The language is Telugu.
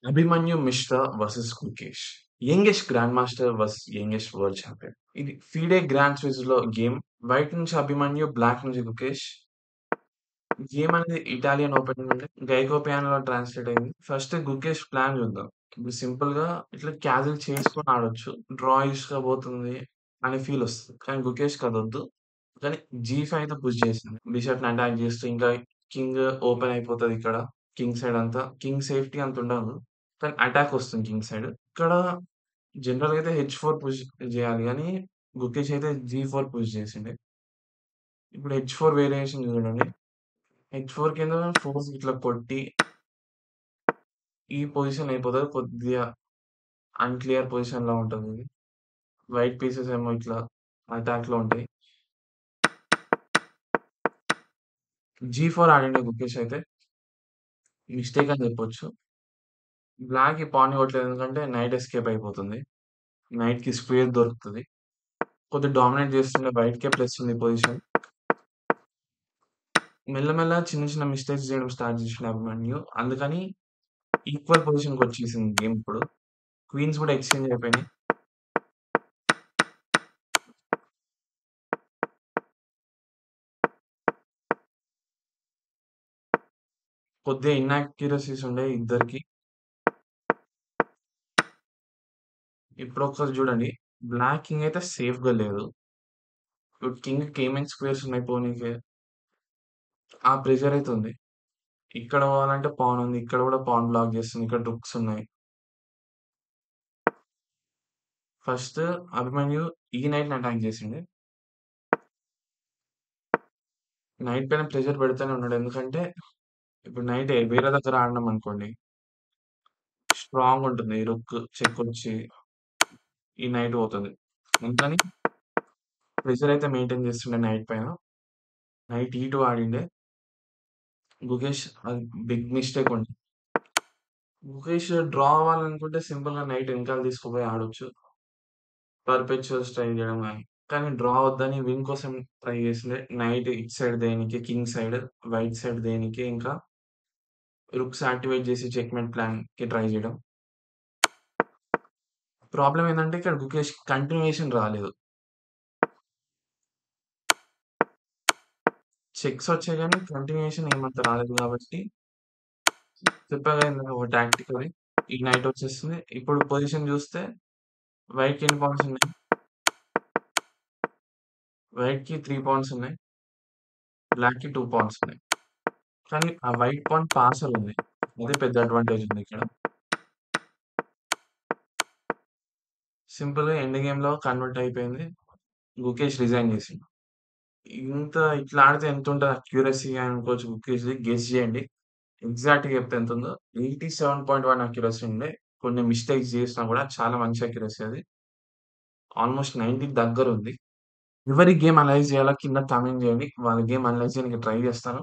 'Abhimanyu Mishra versus Gukesh'. Youngest grand master versus youngest world champion. ఇది ఫిడే గ్రాండ్ స్విస్‌లో గేమ్. వైట్ నుంచి అభిమన్యు, బ్లాక్ నుంచి గుకేష్. గేమ్ అనేది ఇటాలియన్ ఓపెన్ నుండి గైకో పియానోలో ట్రాన్స్‌లేట్ అయింది. ఫస్ట్ గుకేష్ ప్లాన్ చూద్దాం. ఇప్పుడు సింపుల్‌గా ఇట్లా క్యాజిల్ చేసుకొని ఆడొచ్చు. డ్రా ఈస్‌గా పోతుంది అనే ఫీల్ వస్తది. కానీ గుకేష్‌కి అదొద్దు. కానీ జీ5తో పుష్ చేసింది. బిషప్‌ని అటాక్ చేస్తూ ఇంకా కింగ్ ఓపెన్ అయిపోతది ఇక్కడ. కింగ్ సైడ్ అంతా. కింగ్ సేఫ్టీ అంత ఉండదు. కానీ అటాక్ వస్తుంది కింగ్ సైడ్. ఇక్కడ జనరల్‌గా అయితే హెచ్4 పుష్ చేయాలి గానీ, గుకేష్ అయితే జీ4 పుష్ చేసిండే. ఇప్పుడు హెచ్4 వేరియేషన్ చూడండి. హెచ్4 కింద ఫోర్స్ ఇట్లా కొట్టి ఈ పొజిషన్ అయిపోతది. కొద్దిగా అన్‌క్లియర్ పొజిషన్‌లో ఉంటదిది. వైట్ పీసెస్ ఏమో ఇట్లా అటాక్‌లో ఉంటాయి. జీ4 ఆడిండు గుకేష్ అయితే. మిస్టేక్ అని చెప్పొచ్చు. బ్లాక్ ఈ పాన్ ఇవ్వట్లేదు ఎందుకంటే నైట్ ఎస్కేప్ అయిపోతుంది. నైట్‌కి స్క్వేర్ దొరుకుతది. కొద్దిగా డామినేట్ చేస్తుండే వైట్‌కే ప్లస్ ఉంది పొజిషన్. మెల్లమెల్లగా చిన్న చిన్న మిస్టేక్స్ చేయడం స్టార్ట్ చేసిండు అభిమన్యు. అందుకని ఈక్వల్ పొజిషన్‌కొచ్చేసింది గేమ్ ఇప్పుడు. క్వీన్స్ కూడా ఎక్స్‌చేంజ్ అయిపోయినాయి. కొద్దిగా ఇన్‌యాక్యురసీస్ ఉండే ఇద్దరికీ. ఇప్పుడొకసారి చూడండి. బ్లాక్ కింగ్ అయితే సేఫ్‌గా లేదు. ఇప్పుడు కింగ్‌కి ఏమేం స్క్వేర్స్ ఉన్నాయి పోనీకి. ఆ ప్రెషర్ అయితే ఉంది. ఇక్కడ పోవాలంటే పాన్ ఉంది. ఇక్కడ కూడా పాన్ బ్లాక్ చేస్తుంది. ఇక్కడ రూక్స్ ఉన్నాయి. ఫస్ట్ అభిమన్యు ఈ నైట్‌ని అటాక్ చేసిండు. నైట్ పైన ప్రెషర్ పెడతానే ఉన్నాడు. ఎందుకంటే ఇప్పుడు నైట్ వేరే దగ్గర ఆడినామనుకోండి స్ట్రాంగ్ ఉంటుంది. రుక్ చెక్కొచ్చి ఈ నైట్ పోతది. అందుకని ప్రెషర్ అయితే మెయింటైన్ చేస్తుండే నైట్ పైన. నైట్ ఈ2 ఆడిండే. గుకేష్ అది బిగ్ మిస్టేక్ ఉండే. ముఖేష్ డ్రా అవ్వాలనుకుంటే సింపుల్‌గా నైట్ ఎనకాల తీసుకుపోయి ఆడొచ్చు. పర్పెచువల్స్ ట్రై చేయడం గాని. కానీ డ్రా వద్దని విన్ కోసం ట్రై చేసిండే. నైట్ ఇటు సైడ్ దేనికి, కింగ్ సైడ్, వైట్ సైడ్ దేనికి, ఇంకా రుక్స్ యాక్టివేట్ చేసి చెక్‌మేట్ ప్లాన్‌కి ట్రై చేయడం. ప్రాబ్లమ్ ఏందంటే ఇక్కడ గుకేష్‌కి కంటిన్యూయేషన్ రాలేదు. చెక్స్ వచ్చాయి గానీ కంటిన్యూయేషన్ ఏమంత రాలేదు కాబట్టి చెప్పా కదా ఇందాక ఒక టాక్టిక్ అది. ఈ నైట్ వచ్చేస్తుంది. ఇప్పుడు పొజిషన్ చూస్తే వైట్‌కి ఎన్ని పాయింట్స్ ఉన్నాయి? వైట్‌కి 3 పాయింట్స్ ఉన్నాయి. బ్లాక్‌కి 2 పాయింట్స్ ఉన్నాయి. కానీ ఆ వైట్ పాయింట్ పాసర్ ఉంది. అదే పెద్ద అడ్వాంటేజ్ ఉంది ఇక్కడ. సింపుల్‌గా ఎండ్ గేమ్‌లో కన్వర్ట్ అయిపోయింది. గుకేష్ రిజైన్ చేసిండు. ఇట్లా ఆడితే ఎంతుంటది అక్యురసీ అనుకోవచ్చు గుకేష్‌ది. గెస్ చేయండి. ఎగ్జాక్ట్‌గా చెప్తే ఎంతుందో. 87.1 అక్యురసీ ఉండే. కొన్ని మిస్టేక్స్ చేసినా కూడా చాలా మంచి అక్యురసీ అది. ఆల్‌మోస్ట్ 90కి దగ్గరుంది. ఎవరి గేమ్ అనలైజ్ చేయాలో కింద కామెంట్ చేయండి. వాళ్ళ గేమ్ అనలైజ్ చేయడానికి ట్రై చేస్తాను.